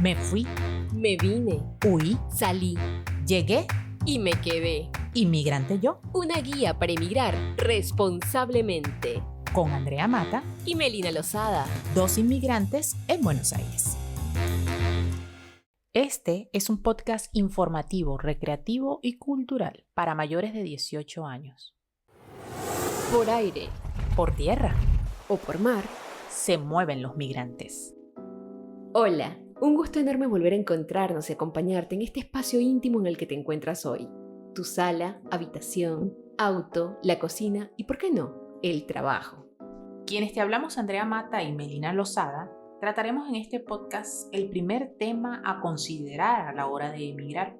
Me fui, Me vine, huí, salí llegué, y me quedé. inmigrante yo, Una guía para emigrar responsablemente. con Andrea Mata, Y Melina Lozada. dos inmigrantes en Buenos Aires. Este es un podcast informativo, recreativo y cultural para mayores de 18 años. Por aire Por tierra o por mar. se mueven los migrantes. Hola, un gusto enorme volver a encontrarnos y acompañarte en este espacio íntimo en el que te encuentras hoy. Tu sala, habitación, auto, la cocina y, ¿por qué no?, el trabajo. Quienes te hablamos, Andrea Mata y Melina Lozada, trataremos en este podcast el primer tema a considerar a la hora de emigrar: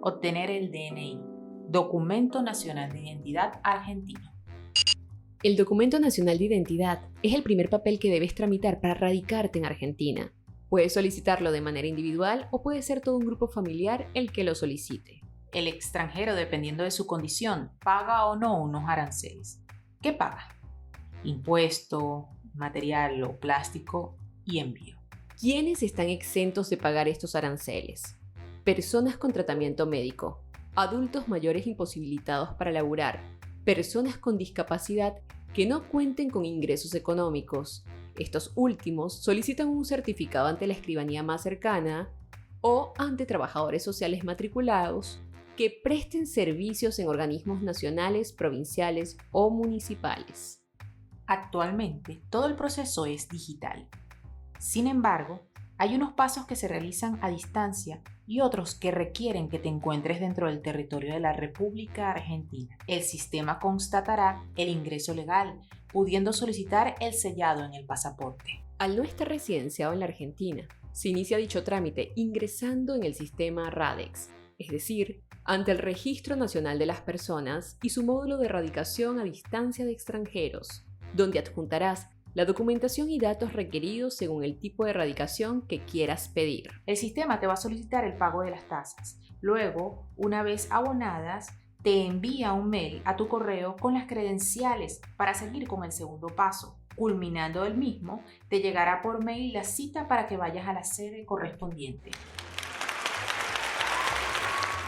obtener el DNI, Documento Nacional de Identidad Argentino. El Documento Nacional de Identidad es el primer papel que debes tramitar para radicarte en Argentina. Puedes solicitarlo de manera individual o puede ser todo un grupo familiar el que lo solicite. El extranjero, dependiendo de su condición, paga o no unos aranceles. ¿Qué paga? Impuesto, material o plástico y envío. ¿Quiénes están exentos de pagar estos aranceles? Personas con tratamiento médico, adultos mayores imposibilitados para laburar, personas con discapacidad que no cuenten con ingresos económicos. Estos últimos solicitan un certificado ante la escribanía más cercana o ante trabajadores sociales matriculados que presten servicios en organismos nacionales, provinciales o municipales. Actualmente, todo el proceso es digital. Sin embargo, hay unos pasos que se realizan a distancia y otros que requieren que te encuentres dentro del territorio de la República Argentina. El sistema constatará el ingreso legal, pudiendo solicitar el sellado en el pasaporte. Al no estar residenciado en la Argentina, se inicia dicho trámite ingresando en el sistema RADEX, es decir, ante el Registro Nacional de las Personas y su módulo de radicación a distancia de extranjeros, donde adjuntarás la documentación y datos requeridos según el tipo de radicación que quieras pedir. El sistema te va a solicitar el pago de las tasas. Luego, una vez abonadas, te envía un mail a tu correo con las credenciales para seguir con el segundo paso. Culminando el mismo, te llegará por mail la cita para que vayas a la sede correspondiente.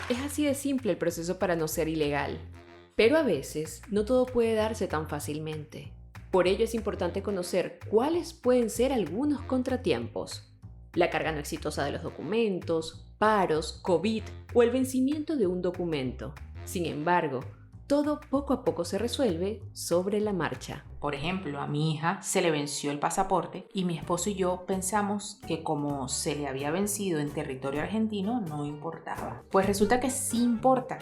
Es así de simple el proceso para no ser ilegal. Pero a veces no todo puede darse tan fácilmente. Por ello es importante conocer cuáles pueden ser algunos contratiempos: la carga no exitosa de los documentos, paros, COVID o el vencimiento de un documento. Sin embargo, todo poco a poco se resuelve sobre la marcha. Por ejemplo, a mi hija se le venció el pasaporte y mi esposo y yo pensamos que como se le había vencido en territorio argentino no importaba. Pues resulta que sí importa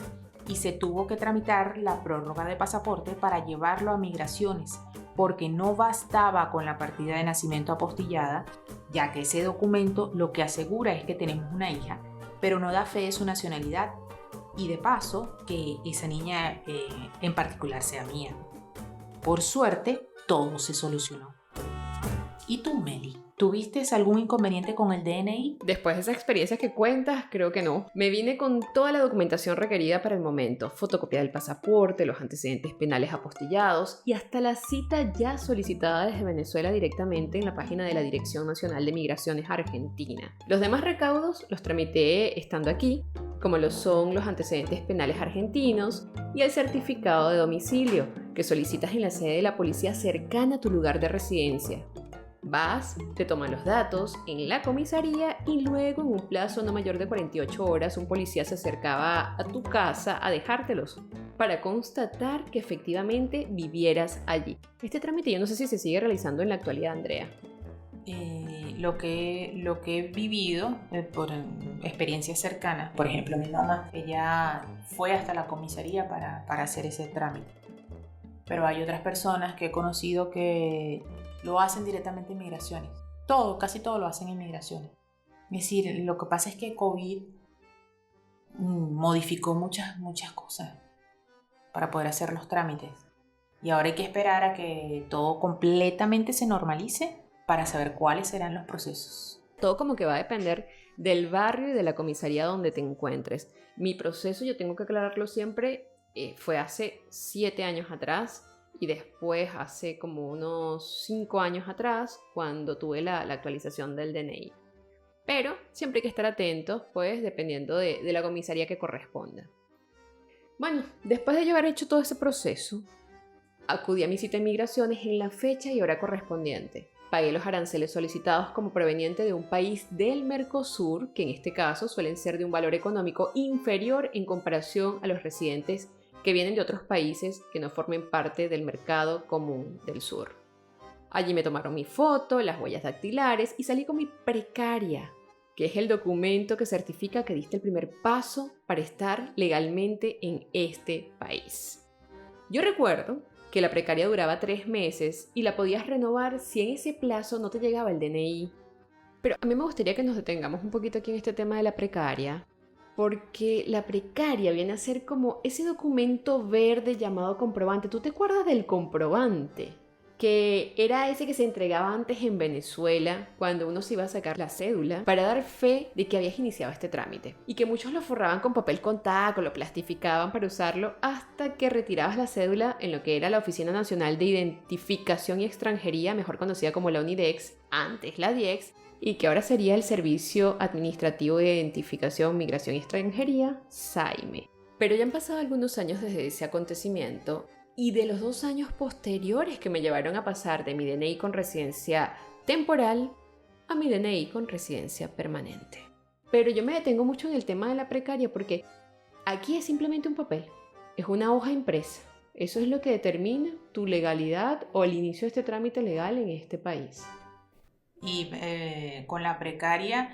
y se tuvo que tramitar la prórroga de pasaporte para llevarlo a migraciones, porque no bastaba con la partida de nacimiento apostillada, ya que ese documento lo que asegura es que tenemos una hija, pero no da fe de su nacionalidad y de paso que esa niña en particular sea mía. Por suerte, todo se solucionó. ¿Y tú, Meli? ¿Tuviste algún inconveniente con el DNI? Después de esas experiencias que cuentas, creo que no. Me vine con toda la documentación requerida para el momento: fotocopia del pasaporte, los antecedentes penales apostillados y hasta la cita ya solicitada desde Venezuela directamente en la página de la Dirección Nacional de Migraciones Argentina. Los demás recaudos los tramité estando aquí, como lo son los antecedentes penales argentinos y el certificado de domicilio, que solicitas en la sede de la policía cercana a tu lugar de residencia. Vas, te toman los datos en la comisaría y luego en un plazo no mayor de 48 horas un policía se acercaba a tu casa a dejártelos para constatar que efectivamente vivieras allí. Este trámite yo no sé si se sigue realizando en la actualidad, Andrea. Lo que he vivido por experiencias cercanas, por ejemplo, mi mamá, ella fue hasta la comisaría para hacer ese trámite. Pero hay otras personas que he conocido que lo hacen directamente en migraciones. Casi todo lo hacen en migraciones. Es decir, lo que pasa es que COVID modificó muchas cosas para poder hacer los trámites. Y ahora hay que esperar a que todo completamente se normalice para saber cuáles serán los procesos. Todo como que va a depender del barrio y de la comisaría donde te encuentres. Mi proceso, yo tengo que aclararlo siempre, fue hace 7 años atrás y después hace como unos 5 años atrás cuando tuve la actualización del DNI. Pero siempre hay que estar atentos, pues, dependiendo de la comisaría que corresponda. Bueno, después de yo haber hecho todo ese proceso, acudí a mi cita de migraciones en la fecha y hora correspondiente. Pagué los aranceles solicitados como proveniente de un país del Mercosur, que en este caso suelen ser de un valor económico inferior en comparación a los residentes que vienen de otros países que no formen parte del mercado común del sur. Allí me tomaron mi foto, las huellas dactilares y salí con mi precaria, que es el documento que certifica que diste el primer paso para estar legalmente en este país. Yo recuerdo que la precaria duraba 3 meses y la podías renovar si en ese plazo no te llegaba el DNI. Pero a mí me gustaría que nos detengamos un poquito aquí en este tema de la precaria, porque la precaria viene a ser como ese documento verde llamado comprobante. ¿Tú te acuerdas del comprobante? Que era ese que se entregaba antes en Venezuela cuando uno se iba a sacar la cédula para dar fe de que habías iniciado este trámite, y que muchos lo forraban con papel contact o lo plastificaban para usarlo hasta que retirabas la cédula en lo que era la Oficina Nacional de Identificación y Extranjería, mejor conocida como la UNIDEX, antes la DIEX, y que ahora sería el Servicio Administrativo de Identificación, Migración y Extranjería, SAIME. Pero ya han pasado algunos años desde ese acontecimiento, y de los 2 años posteriores que me llevaron a pasar de mi DNI con residencia temporal a mi DNI con residencia permanente. Pero yo me detengo mucho en el tema de la precaria porque aquí es simplemente un papel, es una hoja impresa. Eso es lo que determina tu legalidad o el inicio de este trámite legal en este país. Y con la precaria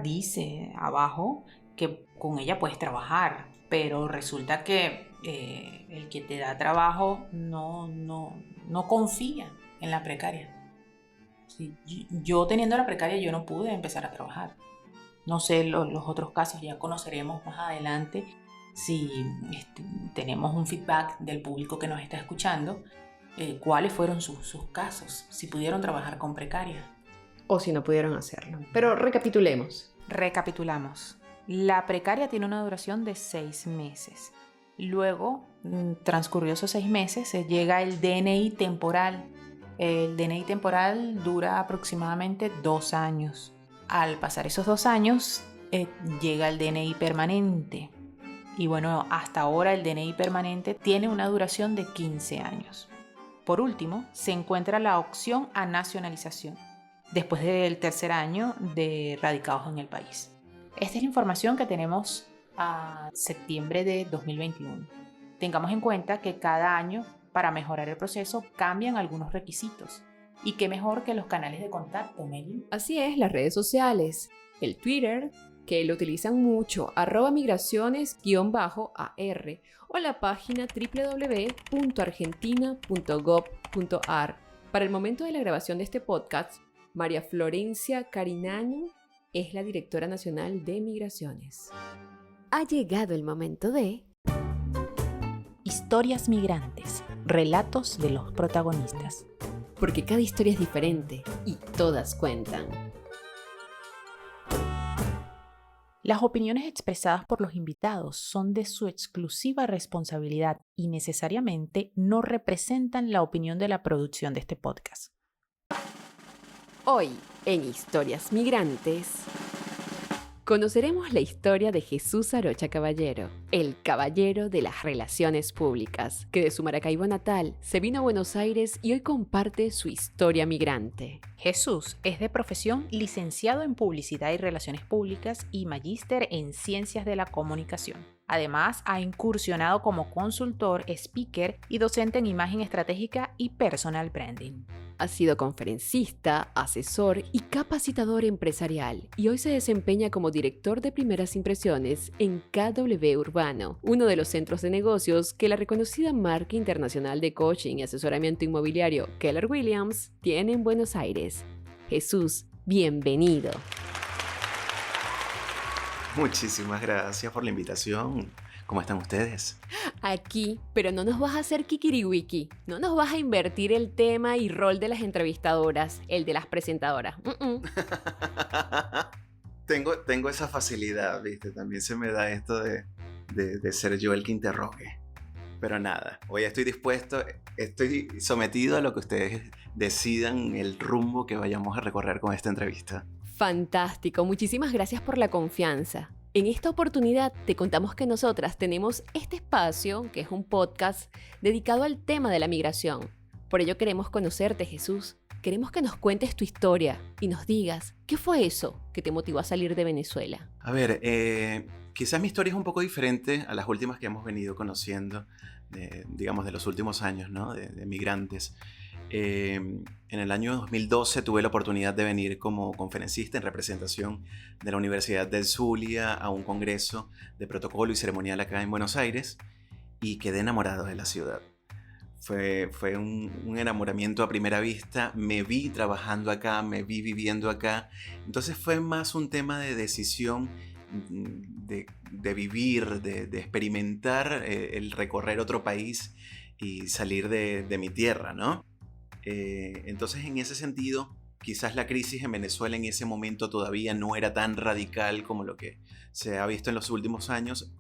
dice abajo que con ella puedes trabajar, pero resulta que el que te da trabajo no confía en la precaria. Sí, yo teniendo la precaria yo no pude empezar a trabajar. No sé los otros casos, ya conoceremos más adelante si tenemos un feedback del público que nos está escuchando, cuáles fueron sus casos, si pudieron trabajar con precaria. O si no pudieron hacerlo. Pero recapitulemos. Recapitulamos. La precaria tiene una duración de 6 meses. Luego, transcurrió esos 6 meses, llega el DNI temporal. El DNI temporal dura aproximadamente 2 años. Al pasar esos 2 años, llega el DNI permanente. Y bueno, hasta ahora el DNI permanente tiene una duración de 15 años. Por último, se encuentra la opción a nacionalización, después del 3er año de radicados en el país. Esta es la información que tenemos a septiembre de 2021. Tengamos en cuenta que cada año, para mejorar el proceso, cambian algunos requisitos. Y qué mejor que los canales de contacto, Meli. Así es, las redes sociales, el Twitter, que lo utilizan mucho, @migraciones_AR, o la página www.argentina.gov.ar. Para el momento de la grabación de este podcast, María Florencia Carinaño es la directora nacional de Migraciones. Ha llegado el momento de Historias migrantes, relatos de los protagonistas. Porque cada historia es diferente y todas cuentan. Las opiniones expresadas por los invitados son de su exclusiva responsabilidad y necesariamente no representan la opinión de la producción de este podcast. Hoy, en Historias Migrantes, conoceremos la historia de Jesús Arocha Caballero, el caballero de las relaciones públicas, que de su Maracaibo natal se vino a Buenos Aires y hoy comparte su historia migrante. Jesús es de profesión licenciado en Publicidad y Relaciones Públicas y magíster en Ciencias de la Comunicación. Además, ha incursionado como consultor, speaker y docente en imagen estratégica y personal branding. Ha sido conferencista, asesor y capacitador empresarial y hoy se desempeña como director de primeras impresiones en KW Urbano, uno de los centros de negocios que la reconocida marca internacional de coaching y asesoramiento inmobiliario Keller Williams tiene en Buenos Aires. Jesús, bienvenido. Muchísimas gracias por la invitación. ¿Cómo están ustedes? Aquí, pero no nos vas a hacer kikiriwiki, no nos vas a invertir el tema y rol de las entrevistadoras, el de las presentadoras. Tengo esa facilidad, ¿viste? También se me da esto de ser yo el que interrogue. Pero nada, hoy estoy dispuesto, estoy sometido a lo que ustedes decidan el rumbo que vayamos a recorrer con esta entrevista. Fantástico, muchísimas gracias por la confianza. En esta oportunidad te contamos que nosotras tenemos este espacio, que es un podcast dedicado al tema de la migración. Por ello queremos conocerte, Jesús. Queremos que nos cuentes tu historia y nos digas, ¿qué fue eso que te motivó a salir de Venezuela? A ver, quizás mi historia es un poco diferente a las últimas que hemos venido conociendo, digamos, de los últimos años, ¿no? De migrantes. En el año 2012 tuve la oportunidad de venir como conferencista en representación de la Universidad del Zulia a un congreso de protocolo y ceremonial acá en Buenos Aires y quedé enamorado de la ciudad. Fue un enamoramiento a primera vista, me vi trabajando acá, me vi viviendo acá, entonces fue más un tema de decisión de vivir, de experimentar el recorrer otro país y salir de mi tierra, ¿no? Entonces en ese sentido, quizás la crisis en Venezuela en ese momento todavía no era tan radical como lo que se ha visto en los últimos años.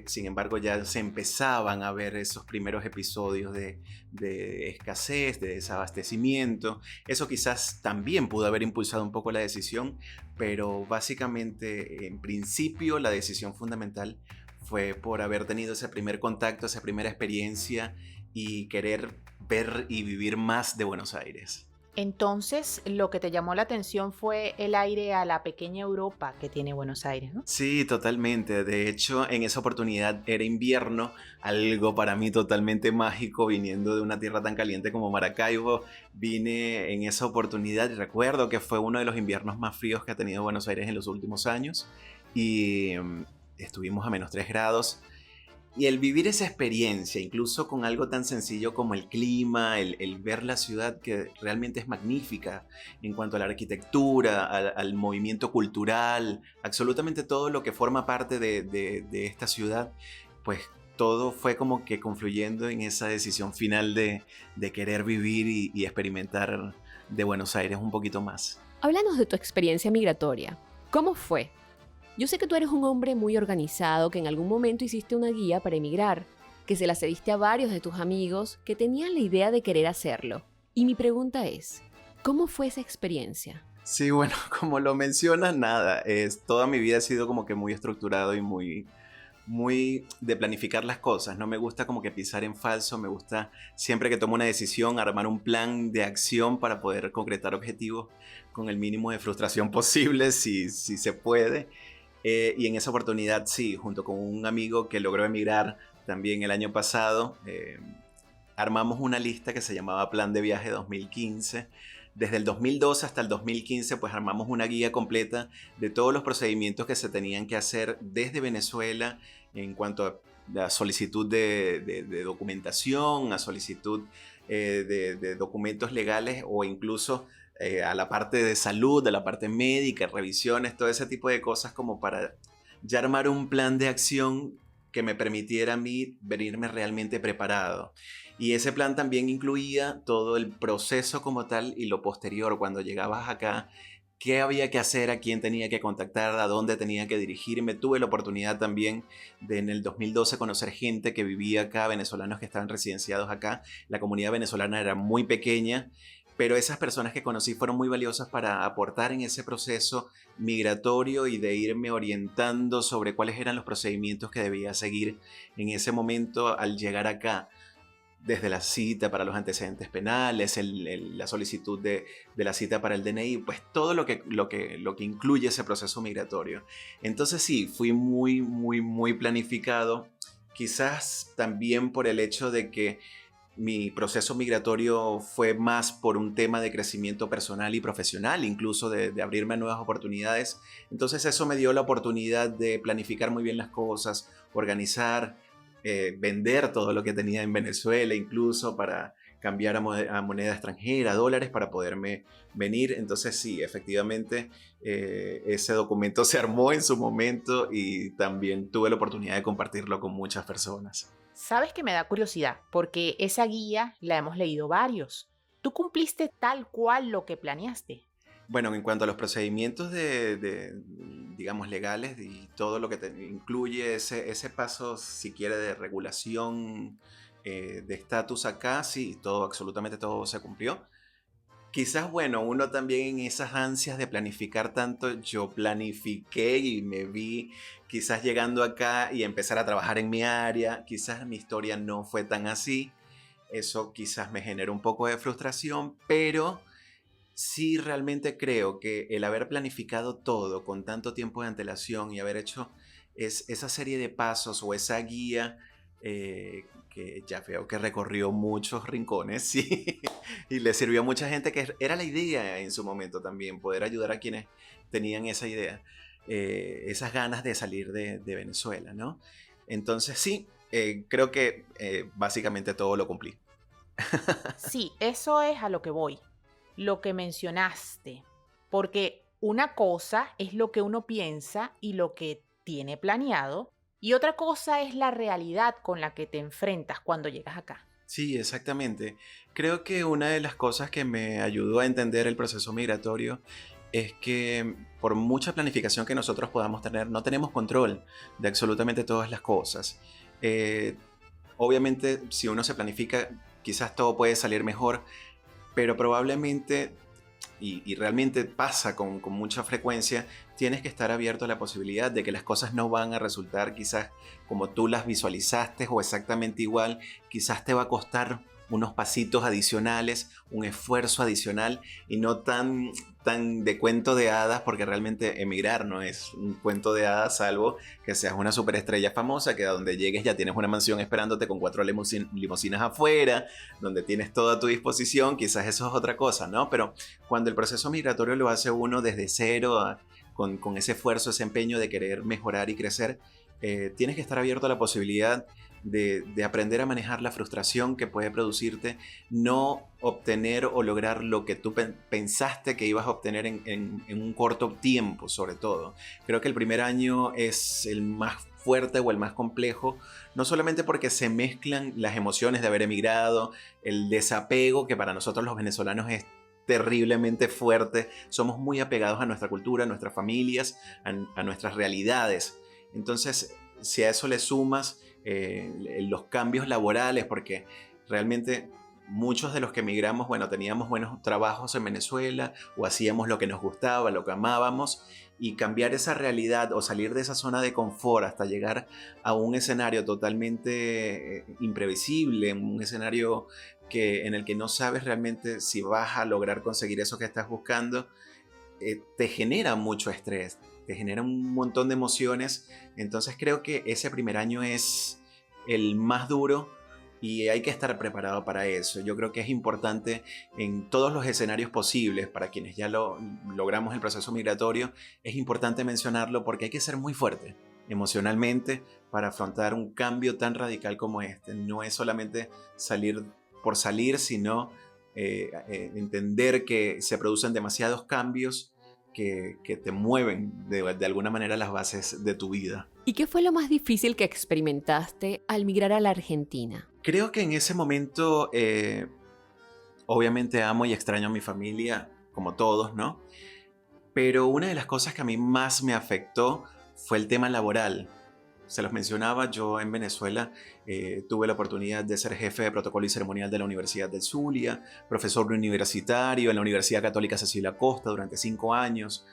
Sin embargo, ya se empezaban a ver esos primeros episodios de escasez, de desabastecimiento. Eso quizás también pudo haber impulsado un poco la decisión, pero básicamente, en principio, la decisión fundamental fue por haber tenido ese primer contacto, esa primera experiencia y querer ver y vivir más de Buenos Aires. Entonces, lo que te llamó la atención fue el aire a la pequeña Europa que tiene Buenos Aires, ¿no? Sí, totalmente. De hecho, en esa oportunidad era invierno, algo para mí totalmente mágico, viniendo de una tierra tan caliente como Maracaibo. Vine en esa oportunidad y recuerdo que fue uno de los inviernos más fríos que ha tenido Buenos Aires en los últimos años y estuvimos a -3 grados. Y el vivir esa experiencia, incluso con algo tan sencillo como el clima, el ver la ciudad que realmente es magnífica en cuanto a la arquitectura, al movimiento cultural, absolutamente todo lo que forma parte de esta ciudad, pues todo fue como que confluyendo en esa decisión final de querer vivir y experimentar de Buenos Aires un poquito más. Háblanos de tu experiencia migratoria. ¿Cómo fue? Yo sé que tú eres un hombre muy organizado, que en algún momento hiciste una guía para emigrar, que se la cediste a varios de tus amigos que tenían la idea de querer hacerlo. Y mi pregunta es, ¿cómo fue esa experiencia? Sí, bueno, como lo mencionas, nada, toda mi vida ha sido como que muy estructurado y muy de planificar las cosas. No me gusta como que pisar en falso, me gusta siempre que tomo una decisión armar un plan de acción para poder concretar objetivos con el mínimo de frustración posible, si se puede. Y en esa oportunidad, sí, junto con un amigo que logró emigrar también el año pasado, armamos una lista que se llamaba Plan de Viaje 2015. Desde el 2012 hasta el 2015, pues armamos una guía completa de todos los procedimientos que se tenían que hacer desde Venezuela en cuanto a la solicitud de documentación, a solicitud de documentos legales o incluso a la parte de salud, a la parte médica, revisiones, todo ese tipo de cosas como para ya armar un plan de acción que me permitiera a mí venirme realmente preparado. Y ese plan también incluía todo el proceso como tal y lo posterior, cuando llegabas acá, qué había que hacer, a quién tenía que contactar, a dónde tenía que dirigirme. Tuve la oportunidad también de en el 2012 conocer gente que vivía acá, venezolanos que estaban residenciados acá. La comunidad venezolana era muy pequeña, pero esas personas que conocí fueron muy valiosas para aportar en ese proceso migratorio y de irme orientando sobre cuáles eran los procedimientos que debía seguir en ese momento al llegar acá. Desde la cita para los antecedentes penales, la solicitud de la cita para el DNI, pues todo lo que incluye ese proceso migratorio. Entonces sí, fui muy planificado, quizás también por el hecho de que mi proceso migratorio fue más por un tema de crecimiento personal y profesional, incluso de abrirme a nuevas oportunidades. Entonces eso me dio la oportunidad de planificar muy bien las cosas, organizar, vender todo lo que tenía en Venezuela, incluso para cambiar a moneda extranjera, a dólares, para poderme venir. Entonces sí, efectivamente, ese documento se armó en su momento y también tuve la oportunidad de compartirlo con muchas personas. Sabes que me da curiosidad, porque esa guía la hemos leído varios. ¿Tú cumpliste tal cual lo que planeaste? Bueno, en cuanto a los procedimientos digamos, legales y todo lo que incluye ese paso, si quiere, de regulación de estatus acá, sí, todo, absolutamente todo se cumplió. Quizás, bueno, uno también en esas ansias de planificar tanto, yo planifiqué y me vi quizás llegando acá y empezar a trabajar en mi área, quizás mi historia no fue tan así, eso quizás me generó un poco de frustración, pero sí realmente creo que el haber planificado todo con tanto tiempo de antelación y haber hecho esa serie de pasos o esa guía que ya veo que recorrió muchos rincones, sí, y le sirvió a mucha gente, que era la idea en su momento también, poder ayudar a quienes tenían esa idea, esas ganas de salir de Venezuela, ¿no? Entonces sí, creo que básicamente todo lo cumplí. Sí, eso es a lo que voy, lo que mencionaste, porque una cosa es lo que uno piensa y lo que tiene planeado, y otra cosa es la realidad con la que te enfrentas cuando llegas acá. Sí, exactamente. Creo que una de las cosas que me ayudó a entender el proceso migratorio es que por mucha planificación que nosotros podamos tener, no tenemos control de absolutamente todas las cosas. Eh, Obviamente, si uno se planifica, quizás todo puede salir mejor, pero probablemente, y realmente pasa con mucha frecuencia, tienes que estar abierto a la posibilidad de que las cosas no van a resultar quizás como tú las visualizaste o exactamente igual, quizás te va a costar unos pasitos adicionales, un esfuerzo adicional y no tan de cuento de hadas, porque realmente emigrar no es un cuento de hadas, salvo que seas una superestrella famosa, que a donde llegues ya tienes una mansión esperándote con 4 limusinas afuera, donde tienes todo a tu disposición, quizás eso es otra cosa, ¿no? Pero cuando el proceso migratorio lo hace uno desde cero, con ese esfuerzo, ese empeño de querer mejorar y crecer, tienes que estar abierto a la posibilidad de aprender a manejar la frustración que puede producirte no obtener o lograr lo que tú pensaste que ibas a obtener en un corto tiempo, sobre todo. Creo que el primer año es el más fuerte o el más complejo, no solamente porque se mezclan las emociones de haber emigrado, el desapego que para nosotros los venezolanos es terriblemente fuerte, somos muy apegados a nuestra cultura, a nuestras familias, a nuestras realidades. Entonces, si a eso le sumas los cambios laborales, porque realmente muchos de los que emigramos, bueno, teníamos buenos trabajos en Venezuela o hacíamos lo que nos gustaba, lo que amábamos, y cambiar esa realidad o salir de esa zona de confort hasta llegar a un escenario totalmente imprevisible, un escenario en el que no sabes realmente si vas a lograr conseguir eso que estás buscando, te genera mucho estrés, te genera un montón de emociones. Entonces creo que ese primer año es el más duro y hay que estar preparado para eso. Yo creo que es importante en todos los escenarios posibles, para quienes ya logramos el proceso migratorio, es importante mencionarlo porque hay que ser muy fuerte emocionalmente para afrontar un cambio tan radical como este. No es solamente salir por salir, sino entender que se producen demasiados cambios que te mueven de alguna manera las bases de tu vida. ¿Y qué fue lo más difícil que experimentaste al migrar a la Argentina? Creo que en ese momento, obviamente amo y extraño a mi familia, como todos, ¿no? Pero una de las cosas que a mí más me afectó fue el tema laboral. Se los mencionaba, yo en Venezuela tuve la oportunidad de ser jefe de protocolo y ceremonial de la Universidad del Zulia, profesor universitario en la Universidad Católica Cecilia Acosta durante 5 años.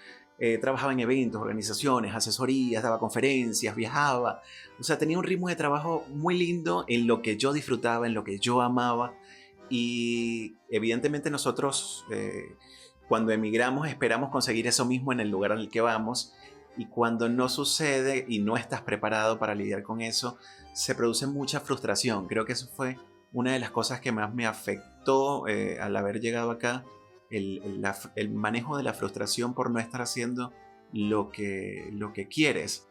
Trabajaba en eventos, organizaciones, asesorías, daba conferencias, viajaba. O sea, tenía un ritmo de trabajo muy lindo en lo que yo disfrutaba, en lo que yo amaba. Y evidentemente nosotros, cuando emigramos, esperamos conseguir eso mismo en el lugar al que vamos. Y cuando no sucede y no estás preparado para lidiar con eso, se produce mucha frustración. Creo que eso fue una de las cosas que más me afectó al haber llegado acá, el manejo de la frustración por no estar haciendo lo que quieres.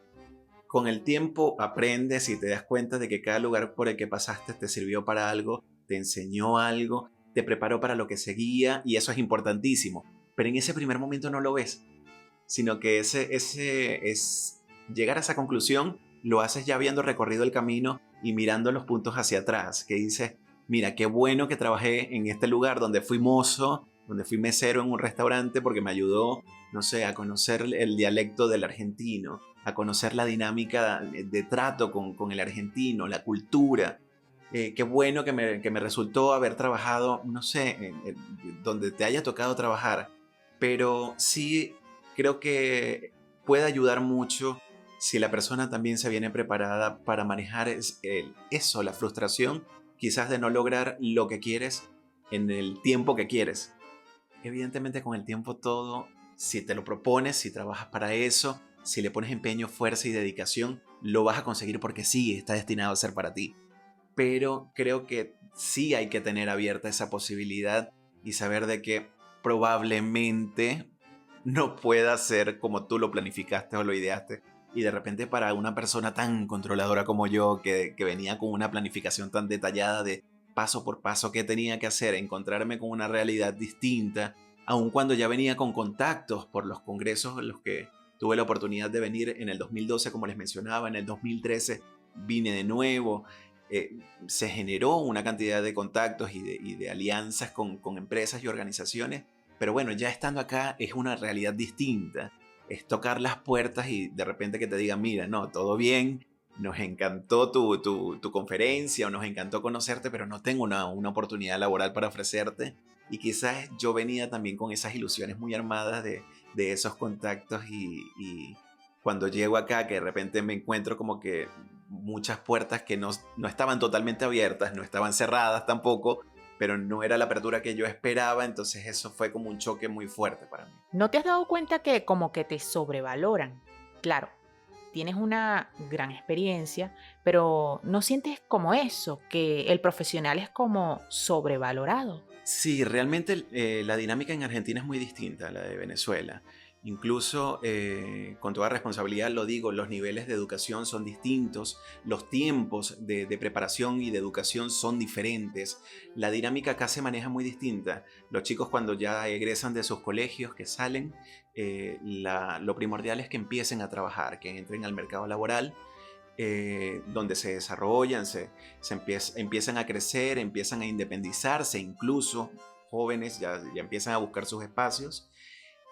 Con el tiempo aprendes y te das cuenta de que cada lugar por el que pasaste te sirvió para algo, te enseñó algo, te preparó para lo que seguía, y eso es importantísimo. Pero en ese primer momento no lo ves, sino que llegar a esa conclusión lo haces ya habiendo recorrido el camino y mirando los puntos hacia atrás, que dices, mira, qué bueno que trabajé en este lugar donde fui mozo donde fui mesero en un restaurante porque me ayudó, no sé, a conocer el dialecto del argentino, a conocer la dinámica de trato con el argentino, la cultura. Qué bueno que me resultó haber trabajado, no sé, donde te haya tocado trabajar, pero sí creo que puede ayudar mucho si la persona también se viene preparada para manejar eso, la frustración, quizás de no lograr lo que quieres en el tiempo que quieres. Evidentemente con el tiempo todo, si te lo propones, si trabajas para eso, si le pones empeño, fuerza y dedicación, lo vas a conseguir porque sí, está destinado a ser para ti. Pero creo que sí hay que tener abierta esa posibilidad y saber de que probablemente no pueda ser como tú lo planificaste o lo ideaste. Y de repente para una persona tan controladora como yo, que venía con una planificación tan detallada de paso por paso qué tenía que hacer, encontrarme con una realidad distinta, aun cuando ya venía con contactos por los congresos en los que tuve la oportunidad de venir en el 2012, como les mencionaba, en el 2013 vine de nuevo. Se generó una cantidad de contactos y de alianzas con empresas y organizaciones, pero bueno, ya estando acá es una realidad distinta. Es tocar las puertas y de repente que te digan, mira, no, todo bien, nos encantó tu conferencia o nos encantó conocerte, pero no tengo una oportunidad laboral para ofrecerte. Y quizás yo venía también con esas ilusiones muy armadas de esos contactos y cuando llego acá, que de repente me encuentro como que muchas puertas que no estaban totalmente abiertas, no estaban cerradas tampoco, pero no era la apertura que yo esperaba, entonces eso fue como un choque muy fuerte para mí. ¿No te has dado cuenta que como que te sobrevaloran? Claro, tienes una gran experiencia, pero ¿no sientes como eso, que el profesional es como sobrevalorado? Sí, realmente la dinámica en Argentina es muy distinta a la de Venezuela. Incluso, con toda responsabilidad lo digo, los niveles de educación son distintos, los tiempos de preparación y de educación son diferentes. La dinámica acá se maneja muy distinta. Los chicos cuando ya egresan de sus colegios, que salen, lo primordial es que empiecen a trabajar, que entren al mercado laboral, donde se desarrollan, empiezan a crecer, empiezan a independizarse, incluso jóvenes ya empiezan a buscar sus espacios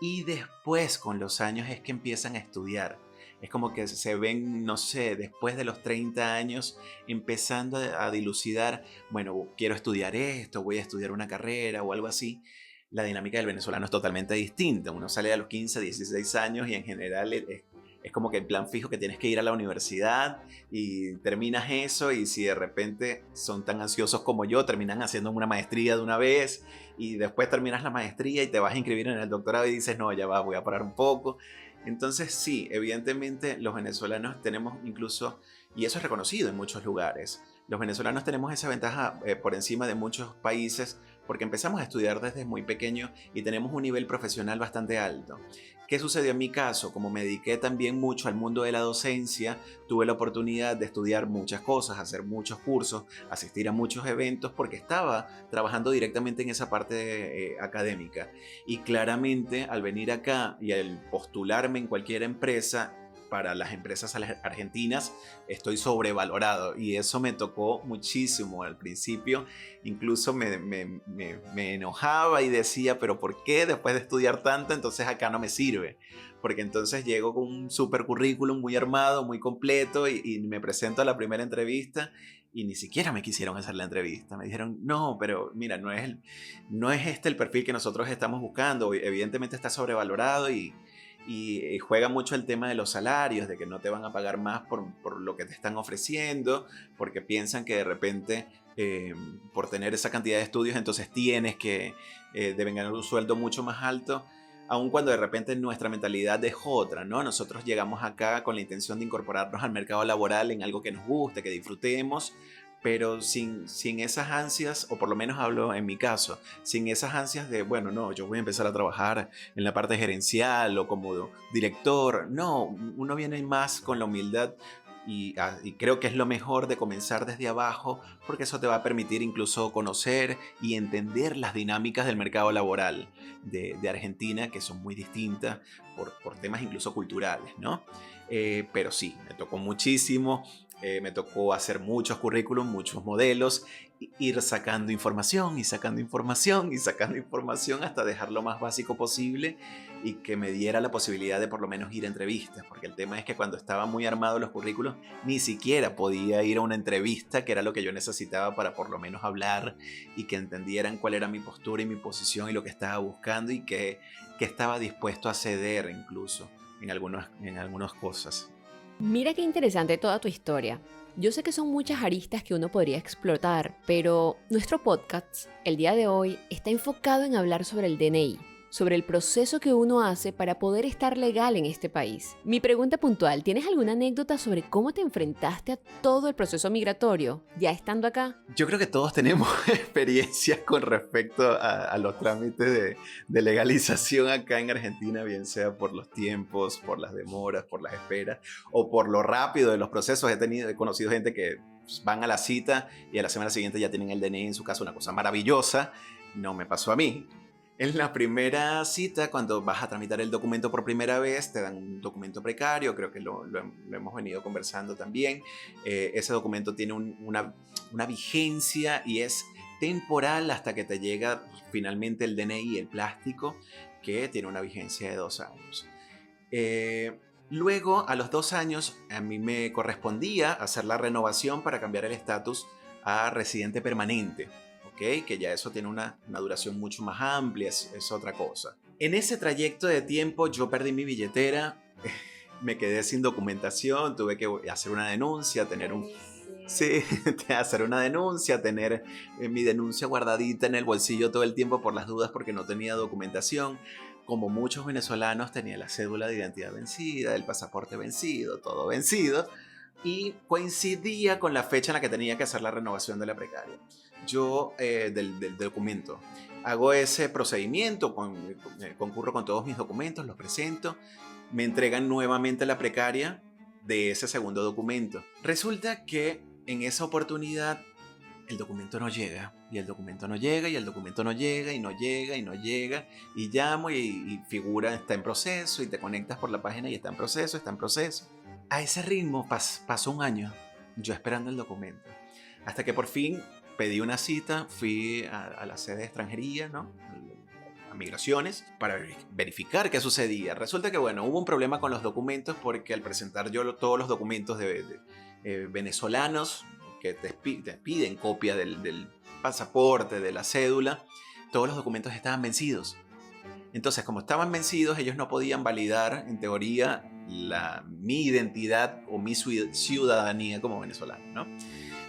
y después con los años es que empiezan a estudiar. Es como que se ven, no sé, después de los 30 años empezando a dilucidar, bueno, quiero estudiar esto, voy a estudiar una carrera o algo así. La dinámica del venezolano es totalmente distinta. Uno sale a los 15, 16 años y en general es como que el plan fijo que tienes que ir a la universidad y terminas eso y si de repente son tan ansiosos como yo, terminan haciendo una maestría de una vez y después terminas la maestría y te vas a inscribir en el doctorado y dices, no, ya va, voy a parar un poco. Entonces sí, evidentemente los venezolanos tenemos incluso, y eso es reconocido en muchos lugares, los venezolanos tenemos esa ventaja por encima de muchos países porque empezamos a estudiar desde muy pequeño y tenemos un nivel profesional bastante alto. ¿Qué sucedió en mi caso? Como me dediqué también mucho al mundo de la docencia, tuve la oportunidad de estudiar muchas cosas, hacer muchos cursos, asistir a muchos eventos porque estaba trabajando directamente en esa parte académica. Y claramente al venir acá y al postularme en cualquier empresa, para las empresas argentinas estoy sobrevalorado y eso me tocó muchísimo al principio, incluso me enojaba y decía, pero ¿por qué después de estudiar tanto entonces acá no me sirve? Porque entonces llego con un super currículum muy armado, muy completo y me presento a la primera entrevista y ni siquiera me quisieron hacer la entrevista. Me dijeron, no, pero mira, no es este el perfil que nosotros estamos buscando, evidentemente está sobrevalorado y juega mucho el tema de los salarios, de que no te van a pagar más por lo que te están ofreciendo, porque piensan que de repente por tener esa cantidad de estudios entonces tienes que deben ganar un sueldo mucho más alto, aun cuando de repente nuestra mentalidad es otra, ¿no? Nosotros llegamos acá con la intención de incorporarnos al mercado laboral en algo que nos guste, que disfrutemos, pero sin esas ansias, o por lo menos hablo en mi caso, sin esas ansias de, bueno, no, yo voy a empezar a trabajar en la parte gerencial o como director. No, uno viene más con la humildad y creo que es lo mejor de comenzar desde abajo porque eso te va a permitir incluso conocer y entender las dinámicas del mercado laboral de Argentina, que son muy distintas por temas incluso culturales, ¿no? Pero sí, me tocó muchísimo Me tocó hacer muchos currículum, muchos modelos, ir sacando información y sacando información y sacando información hasta dejar lo más básico posible y que me diera la posibilidad de por lo menos ir a entrevistas, porque el tema es que cuando estaban muy armados los currículos ni siquiera podía ir a una entrevista, que era lo que yo necesitaba para por lo menos hablar y que entendieran cuál era mi postura y mi posición y lo que estaba buscando y que estaba dispuesto a ceder incluso en algunas cosas. Mira qué interesante toda tu historia. Yo sé que son muchas aristas que uno podría explotar, pero nuestro podcast, el día de hoy, está enfocado en hablar sobre el DNI, sobre el proceso que uno hace para poder estar legal en este país. Mi pregunta puntual, ¿tienes alguna anécdota sobre cómo te enfrentaste a todo el proceso migratorio, ya estando acá? Yo creo que todos tenemos experiencias con respecto a los trámites de legalización acá en Argentina, bien sea por los tiempos, por las demoras, por las esperas o por lo rápido de los procesos. He conocido gente que van a la cita y a la semana siguiente ya tienen el DNI en su casa, una cosa maravillosa. No me pasó a mí. En la primera cita, cuando vas a tramitar el documento por primera vez, te dan un documento precario, creo que lo hemos venido conversando también. Ese documento tiene una vigencia y es temporal hasta que te llega finalmente el DNI, el plástico, que tiene una vigencia de 2 años. Luego, a los 2 años, a mí me correspondía hacer la renovación para cambiar el estatus a residente permanente. Que ya eso tiene una duración mucho más amplia, es otra cosa. En ese trayecto de tiempo yo perdí mi billetera, me quedé sin documentación, tuve que hacer una denuncia, tener mi denuncia guardadita en el bolsillo todo el tiempo por las dudas porque no tenía documentación. Como muchos venezolanos tenía la cédula de identidad vencida, el pasaporte vencido, todo vencido, y coincidía con la fecha en la que tenía que hacer la renovación de la precaria. Yo, del documento, hago ese procedimiento, concurro con todos mis documentos, los presento, me entregan nuevamente la precaria de ese segundo documento. Resulta que en esa oportunidad el documento no llega, y el documento no llega, y el documento no llega, y no llega, y no llega, y llamo y figura, está en proceso, y te conectas por la página y está en proceso, está en proceso. A ese ritmo pasó 1 año, yo esperando el documento, hasta que por fin pedí una cita, fui a la sede de extranjería, ¿no? A migraciones, para verificar qué sucedía. Resulta que, bueno, hubo un problema con los documentos porque al presentar yo todos los documentos de venezolanos que te piden copia del pasaporte, de la cédula, todos los documentos estaban vencidos. Entonces, como estaban vencidos, ellos no podían validar, en teoría, mi identidad o mi ciudadanía como venezolano, ¿no?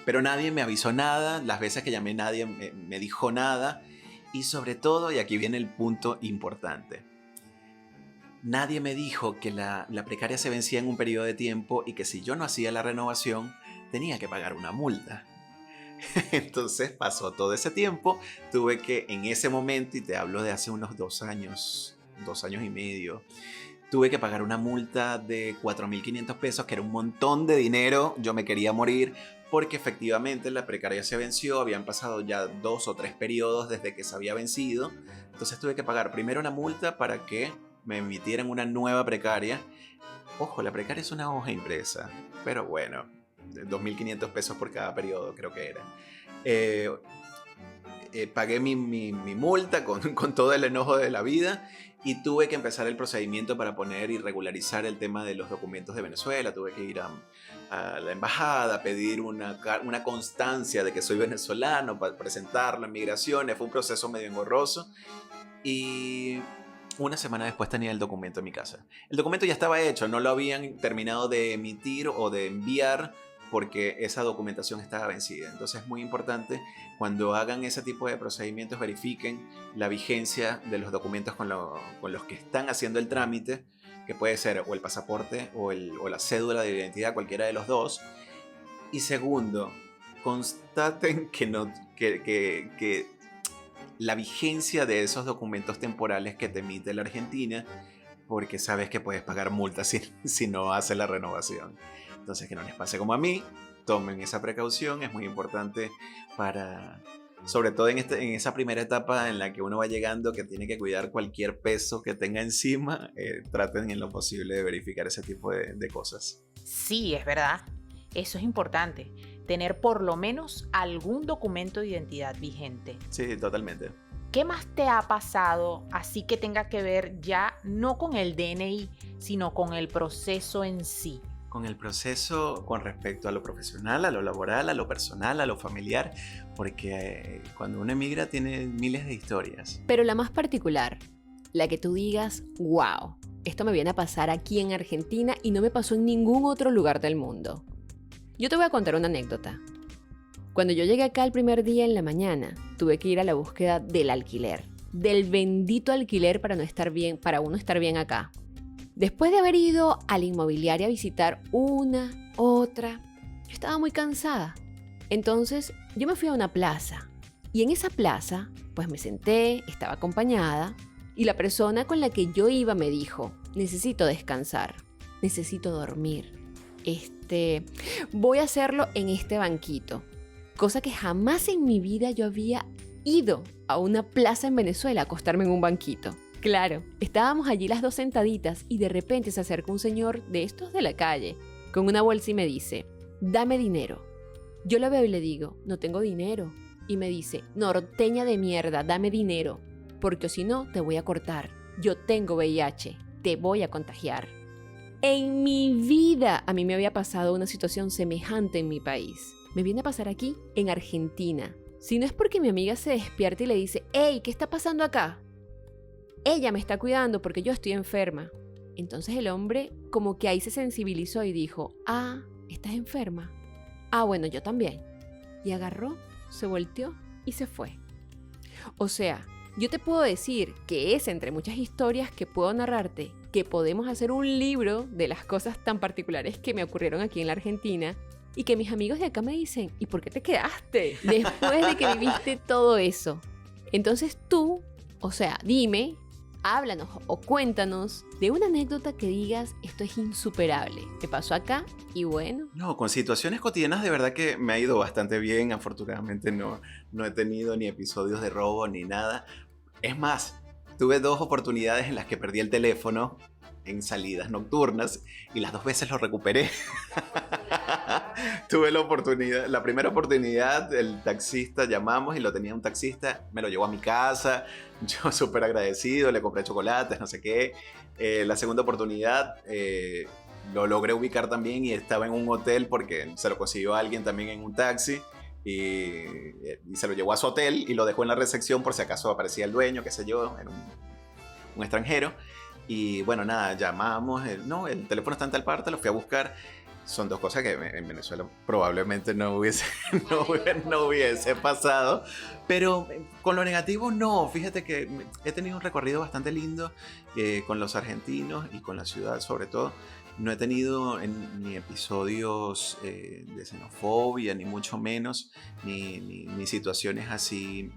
Pero nadie me avisó nada, las veces que llamé nadie me dijo nada y sobre todo, y aquí viene el punto importante, nadie me dijo que la precaria se vencía en un periodo de tiempo y que si yo no hacía la renovación tenía que pagar una multa. Entonces pasó todo ese tiempo, tuve que en ese momento, y te hablo de hace unos 2 años, 2 años y medio, tuve que pagar una multa de 4.500 pesos, que era un montón de dinero, yo me quería morir, porque efectivamente la precaria se venció, habían pasado ya 2 o 3 periodos desde que se había vencido, entonces tuve que pagar primero la multa para que me emitieran una nueva precaria. Ojo, la precaria es una hoja impresa, pero bueno, 2.500 pesos por cada periodo creo que era. Pagué mi multa con todo el enojo de la vida y tuve que empezar el procedimiento para poner y regularizar el tema de los documentos de Venezuela. Tuve que ir a la embajada, pedir una constancia de que soy venezolano para presentarlo en migraciones. Fue un proceso medio engorroso y 1 semana después tenía el documento en mi casa. El documento ya estaba hecho, no lo habían terminado de emitir o de enviar porque esa documentación estaba vencida. Entonces es muy importante cuando hagan ese tipo de procedimientos, verifiquen la vigencia de los documentos con los que están haciendo el trámite, que puede ser o el pasaporte o la cédula de identidad, cualquiera de los dos. Y segundo, constaten que la vigencia de esos documentos temporales que te emite la Argentina, porque sabes que puedes pagar multas si no haces la renovación. Entonces, que no les pase como a mí, tomen esa precaución, es muy importante sobre todo en esa primera etapa en la que uno va llegando, que tiene que cuidar cualquier peso que tenga encima, traten en lo posible de verificar ese tipo de cosas. Sí, es verdad. Eso es importante, tener por lo menos algún documento de identidad vigente. Sí, totalmente. ¿Qué más te ha pasado así que tenga que ver ya no con el DNI, sino con el proceso en sí? Con el proceso con respecto a lo profesional, a lo laboral, a lo personal, a lo familiar, porque cuando uno emigra tiene miles de historias. Pero la más particular, la que tú digas, wow, esto me viene a pasar aquí en Argentina y no me pasó en ningún otro lugar del mundo. Yo te voy a contar una anécdota. Cuando yo llegué acá el primer día en la mañana, tuve que ir a la búsqueda del alquiler, del bendito alquiler para uno estar bien acá. Después de haber ido a la inmobiliaria a visitar una, otra, yo estaba muy cansada. Entonces yo me fui a una plaza y en esa plaza pues me senté, estaba acompañada y la persona con la que yo iba me dijo, necesito descansar, necesito dormir, voy a hacerlo en este banquito. Cosa que jamás en mi vida yo había ido a una plaza en Venezuela a acostarme en un banquito. Claro, estábamos allí las dos sentaditas y de repente se acerca un señor de estos de la calle con una bolsa y me dice, dame dinero. Yo lo veo y le digo, no tengo dinero. Y me dice, norteña de mierda, dame dinero, porque si no te voy a cortar. Yo tengo VIH, te voy a contagiar. En mi vida a mí me había pasado una situación semejante en mi país. Me viene a pasar aquí, en Argentina. Si no es porque mi amiga se despierta y le dice, hey, ¿qué está pasando acá? Ella me está cuidando porque yo estoy enferma. Entonces el hombre como que ahí se sensibilizó y dijo, ah, ¿estás enferma? Ah, bueno, yo también. Y agarró, se volteó y se fue. O sea, yo te puedo decir que es entre muchas historias que puedo narrarte, que podemos hacer un libro de las cosas tan particulares que me ocurrieron aquí en la Argentina y que mis amigos de acá me dicen, ¿y por qué te quedaste después de que viviste todo eso? Entonces tú, o sea, dime, háblanos o cuéntanos de una anécdota que digas, esto es insuperable, me pasó acá y bueno. No, con situaciones cotidianas de verdad que me ha ido bastante bien. Afortunadamente no he tenido ni episodios de robo ni nada. Es más, tuve 2 oportunidades en las que perdí el teléfono en salidas nocturnas y las 2 veces lo recuperé. Tuve la primera oportunidad, el taxista, llamamos y lo tenía un taxista, me lo llevó a mi casa, yo súper agradecido, le compré chocolates, no sé qué. La segunda oportunidad lo logré ubicar también y estaba en un hotel porque se lo consiguió alguien también en un taxi y se lo llevó a su hotel y lo dejó en la recepción por si acaso aparecía el dueño, qué sé yo, era un extranjero. Y bueno, nada, llamamos, el teléfono está en tal parte, lo fui a buscar. Son 2 cosas que en Venezuela probablemente no hubiese pasado. Pero con lo negativo no, fíjate que he tenido un recorrido bastante lindo con los argentinos y con la ciudad sobre todo. No he tenido ni episodios de xenofobia, ni mucho menos, ni situaciones así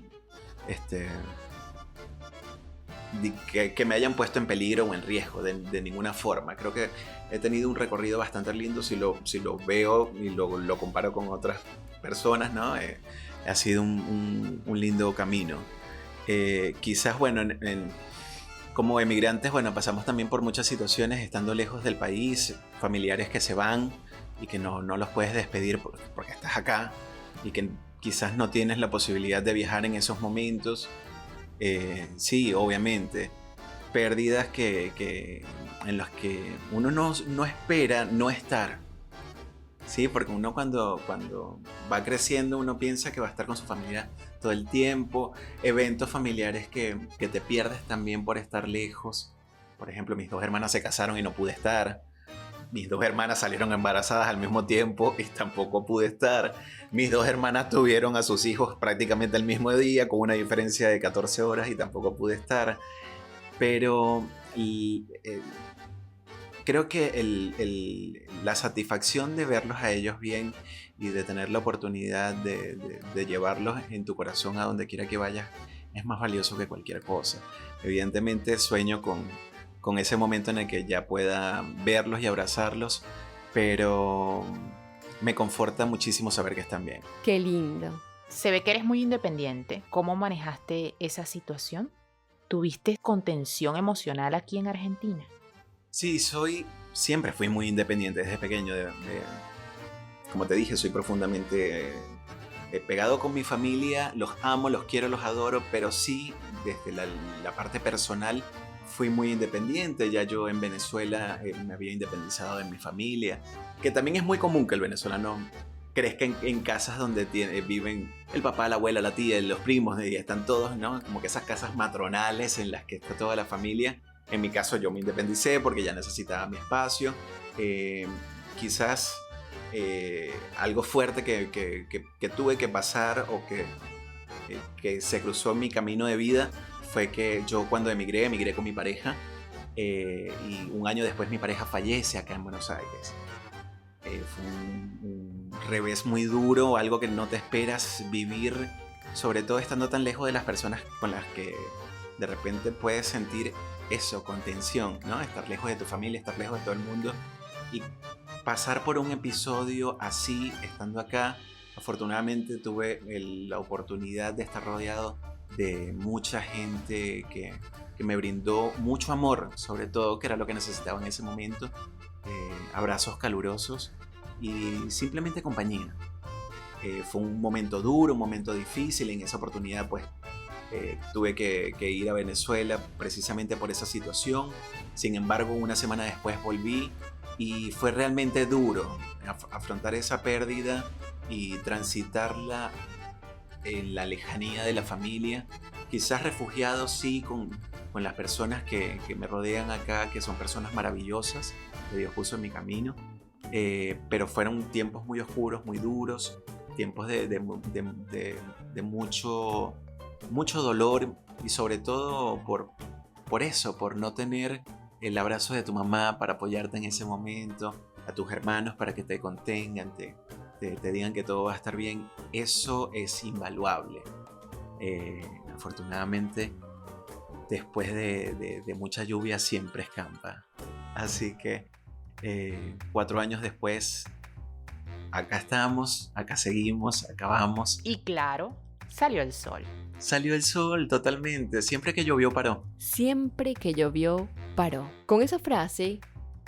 que me hayan puesto en peligro o en riesgo de ninguna forma. Creo que he tenido un recorrido bastante lindo si lo veo y lo comparo con otras personas, ¿no? Ha sido un lindo camino. Quizás, bueno, como emigrantes, bueno, pasamos también por muchas situaciones estando lejos del país, familiares que se van y que no los puedes despedir porque estás acá y que quizás no tienes la posibilidad de viajar en esos momentos. Sí, obviamente, pérdidas en las que uno no espera no estar, sí, porque uno cuando va creciendo uno piensa que va a estar con su familia todo el tiempo, eventos familiares que te pierdes también por estar lejos. Por ejemplo, mis 2 hermanas se casaron y no pude estar. Mis 2 hermanas salieron embarazadas al mismo tiempo y tampoco pude estar. Mis 2 hermanas tuvieron a sus hijos prácticamente el mismo día, con una diferencia de 14 horas y tampoco pude estar. Pero creo que la satisfacción de verlos a ellos bien y de tener la oportunidad de llevarlos en tu corazón a donde quiera que vayas es más valioso que cualquier cosa. Evidentemente sueño con ese momento en el que ya pueda verlos y abrazarlos, pero me conforta muchísimo saber que están bien. Qué lindo. Se ve que eres muy independiente. ¿Cómo manejaste esa situación? ¿Tuviste contención emocional aquí en Argentina? Sí, siempre fui muy independiente desde pequeño. como te dije, soy profundamente pegado con mi familia, los amo, los quiero, los adoro, pero sí, desde la parte personal, fui muy independiente. Ya yo en Venezuela me había independizado de mi familia, que también es muy común que el venezolano crezca en casas donde viven el papá, la abuela, la tía, los primos, y están todos, ¿no? Como que esas casas matronales en las que está toda la familia. En mi caso yo me independicé porque ya necesitaba mi espacio. Quizás algo fuerte que tuve que pasar o que se cruzó en mi camino de vida fue que yo cuando emigré con mi pareja y un año después mi pareja fallece acá en Buenos Aires. Fue un revés muy duro, algo que no te esperas vivir, sobre todo estando tan lejos de las personas con las que de repente puedes sentir eso, contención, ¿no? Estar lejos de tu familia, estar lejos de todo el mundo y pasar por un episodio así, estando acá. Afortunadamente tuve la oportunidad de estar rodeado de mucha gente que me brindó mucho amor, sobre todo, que era lo que necesitaba en ese momento. Abrazos calurosos y simplemente compañía. Fue un momento duro, un momento difícil. En esa oportunidad pues tuve que ir a Venezuela precisamente por esa situación. Sin embargo, una semana después volví y fue realmente duro afrontar esa pérdida y transitarla en la lejanía de la familia. Quizás refugiado sí con las personas que me rodean acá, que son personas maravillosas que Dios puso en mi camino, pero fueron tiempos muy oscuros, muy duros, tiempos de mucho dolor y sobre todo por eso, por no tener el abrazo de tu mamá para apoyarte en ese momento, a tus hermanos para que te contengan, te digan que todo va a estar bien. Eso es invaluable. Afortunadamente, después de mucha lluvia siempre escampa. Así que 4 años después, acá estamos, acá seguimos, acá vamos. Y claro, salió el sol. Salió el sol totalmente. Siempre que llovió paró. Siempre que llovió, paró. Con esa frase,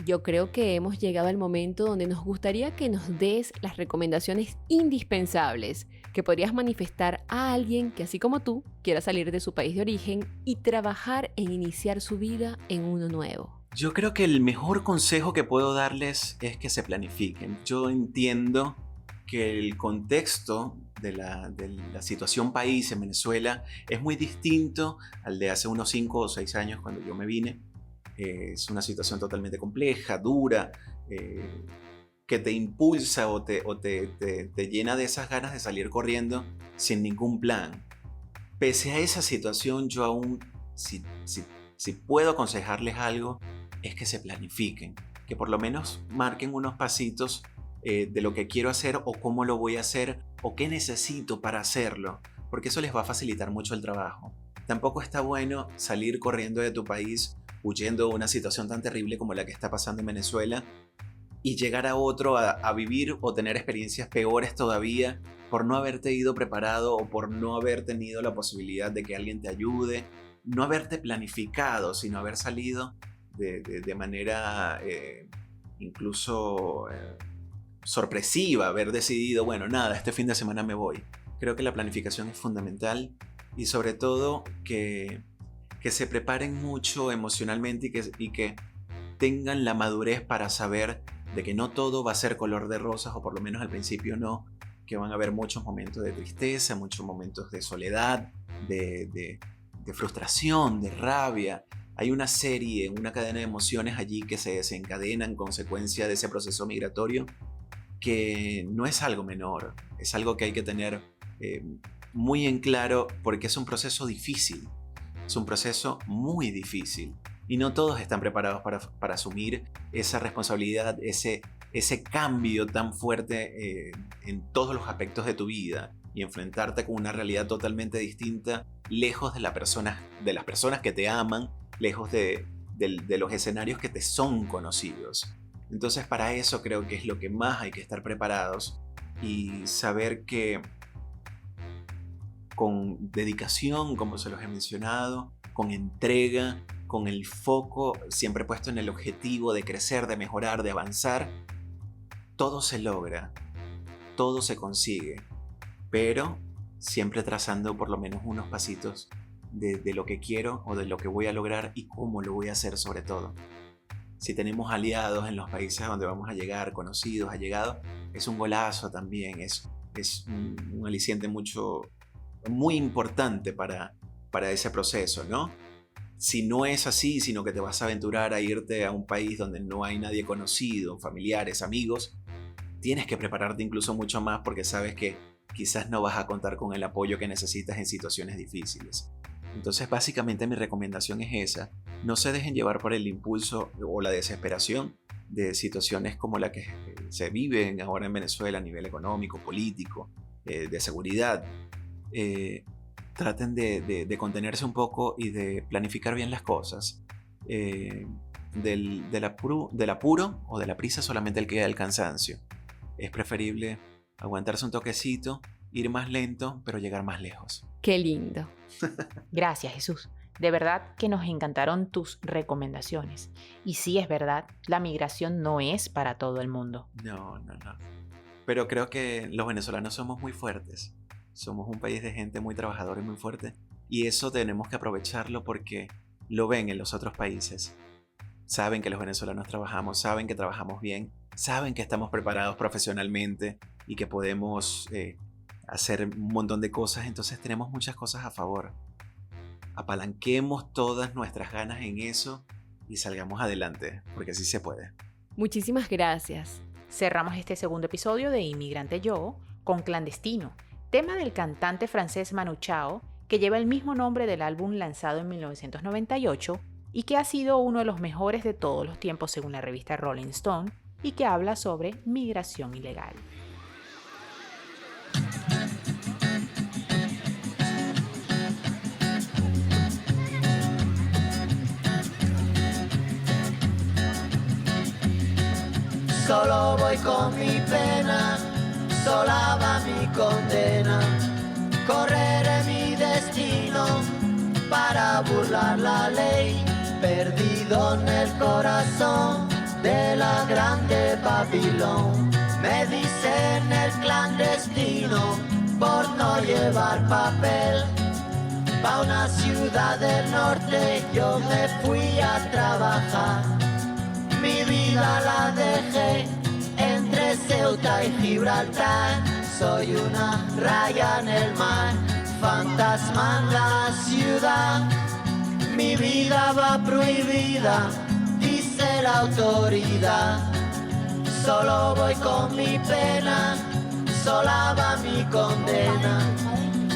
yo creo que hemos llegado al momento donde nos gustaría que nos des las recomendaciones indispensables que podrías manifestar a alguien que, así como tú, quiera salir de su país de origen y trabajar en iniciar su vida en uno nuevo. Yo creo que el mejor consejo que puedo darles es que se planifiquen. Yo entiendo que el contexto de la situación país en Venezuela es muy distinto al de hace unos 5 o 6 años cuando yo me vine. Es una situación totalmente compleja, dura, que te impulsa o te llena de esas ganas de salir corriendo sin ningún plan. Pese a esa situación, yo aún, si puedo aconsejarles algo, es que se planifiquen, que por lo menos marquen unos pasitos de lo que quiero hacer o cómo lo voy a hacer o qué necesito para hacerlo, porque eso les va a facilitar mucho el trabajo. Tampoco está bueno salir corriendo de tu país huyendo de una situación tan terrible como la que está pasando en Venezuela y llegar a otro a vivir o tener experiencias peores todavía por no haberte ido preparado o por no haber tenido la posibilidad de que alguien te ayude, no haberte planificado, sino haber salido de manera incluso sorpresiva, haber decidido, bueno, nada, este fin de semana me voy. Creo que la planificación es fundamental y sobre todo que se preparen mucho emocionalmente y que tengan la madurez para saber de que no todo va a ser color de rosas, o por lo menos al principio no, que van a haber muchos momentos de tristeza, muchos momentos de soledad, de frustración, de rabia. Hay una serie, una cadena de emociones allí que se desencadenan en consecuencia de ese proceso migratorio, que no es algo menor, es algo que hay que tener muy en claro porque es un proceso difícil, es un proceso muy difícil y no todos están preparados para asumir esa responsabilidad, ese cambio tan fuerte en todos los aspectos de tu vida y enfrentarte con una realidad totalmente distinta, lejos de las personas que te aman, lejos de los escenarios que te son conocidos. Entonces para eso creo que es lo que más hay que estar preparados y saber que con dedicación, como se los he mencionado, con entrega, con el foco siempre puesto en el objetivo de crecer, de mejorar, de avanzar, todo se logra. todo se consigue, pero siempre trazando por lo menos unos pasitos de lo que quiero o de lo que voy a lograr y cómo lo voy a hacer sobre todo. Si tenemos aliados en los países a donde vamos a llegar, conocidos, allegados, es un golazo también, es un aliciente muy importante para ese proceso, ¿no? Si no es así, sino que te vas a aventurar a irte a un país donde no hay nadie conocido, familiares, amigos, tienes que prepararte incluso mucho más porque sabes que quizás no vas a contar con el apoyo que necesitas en situaciones difíciles. Entonces, básicamente mi recomendación es esa. No se dejen llevar por el impulso o la desesperación de situaciones como la que se viven ahora en Venezuela a nivel económico, político, de seguridad. Traten de contenerse un poco y de planificar bien las cosas. Del apuro o de la prisa solamente el que da el cansancio. Es preferible aguantarse un toquecito, ir más lento, pero llegar más lejos. Qué lindo. Gracias, Jesús. De verdad que nos encantaron tus recomendaciones. Y sí, es verdad, la migración no es para todo el mundo. No. Pero creo que los venezolanos somos muy fuertes. Somos un país de gente muy trabajadora y muy fuerte. Y eso tenemos que aprovecharlo porque lo ven en los otros países. Saben que los venezolanos trabajamos, saben que trabajamos bien, saben que estamos preparados profesionalmente y que podemos hacer un montón de cosas. Entonces tenemos muchas cosas a favor. Apalanquemos todas nuestras ganas en eso y salgamos adelante, porque sí se puede. Muchísimas gracias. Cerramos este segundo episodio de Inmigrante Yo con Clandestino, tema del cantante francés Manu Chao, que lleva el mismo nombre del álbum lanzado en 1998 y que ha sido uno de los mejores de todos los tiempos según la revista Rolling Stone y que habla sobre migración ilegal. Solo voy con mi pena, sola va mi condena. Correré mi destino para burlar la ley, perdido en el corazón de la grande Babilón. Me dicen el clandestino por no llevar papel. Pa' una ciudad del norte yo me fui a trabajar. Mi vida la dejé entre Ceuta y Gibraltar. Soy una raya en el mar, fantasma en la ciudad. Mi vida va prohibida, dice la autoridad. Solo voy con mi pena, sola va mi condena.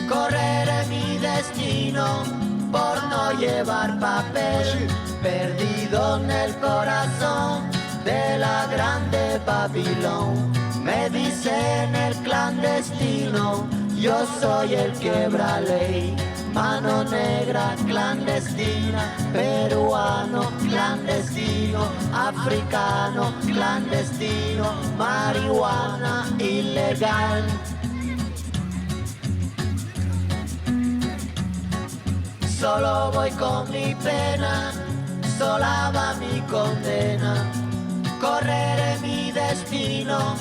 Correré mi destino por no llevar papel, perdido en el corazón de la grande Babilón. Me dicen el clandestino, yo soy el quebra ley. Mano negra clandestina, peruano clandestino, africano clandestino, marihuana ilegal. Solo voy con mi pena, sola va mi condena. Correré mi destino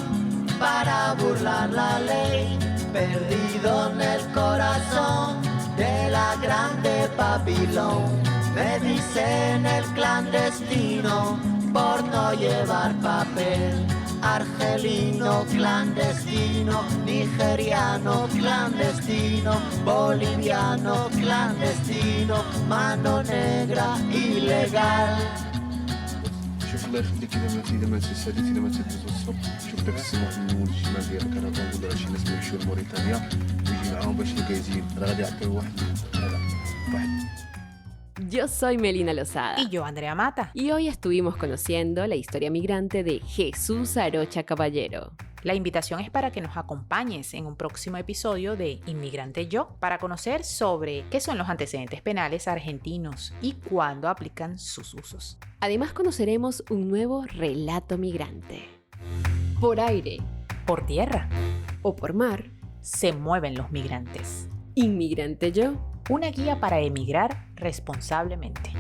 para burlar la ley, perdido en el corazón de la grande Babilón. Me dicen el clandestino por no llevar papel. Argelino clandestino, nigeriano clandestino, boliviano clandestino, mano negra ilegal. شوف الله يخليك اذا ما تساليت اذا ما تدوز الصبح شوف داك السماح من الشمال ديال الكركون ولا شي ناس يمشيو لموريتانيا ويجي معاهم باش يجازين راه غادي يعطيو واحد. Yo soy Melina Lozada. Y yo, Andrea Mata. Y hoy estuvimos conociendo la historia migrante de Jesús Arocha Caballero. La invitación es para que nos acompañes en un próximo episodio de Inmigrante Yo para conocer sobre qué son los antecedentes penales argentinos y cuándo aplican sus usos. Además conoceremos un nuevo relato migrante. Por aire, Por tierra, o por mar, se mueven los migrantes. Inmigrante Yo. Una guía para emigrar responsablemente.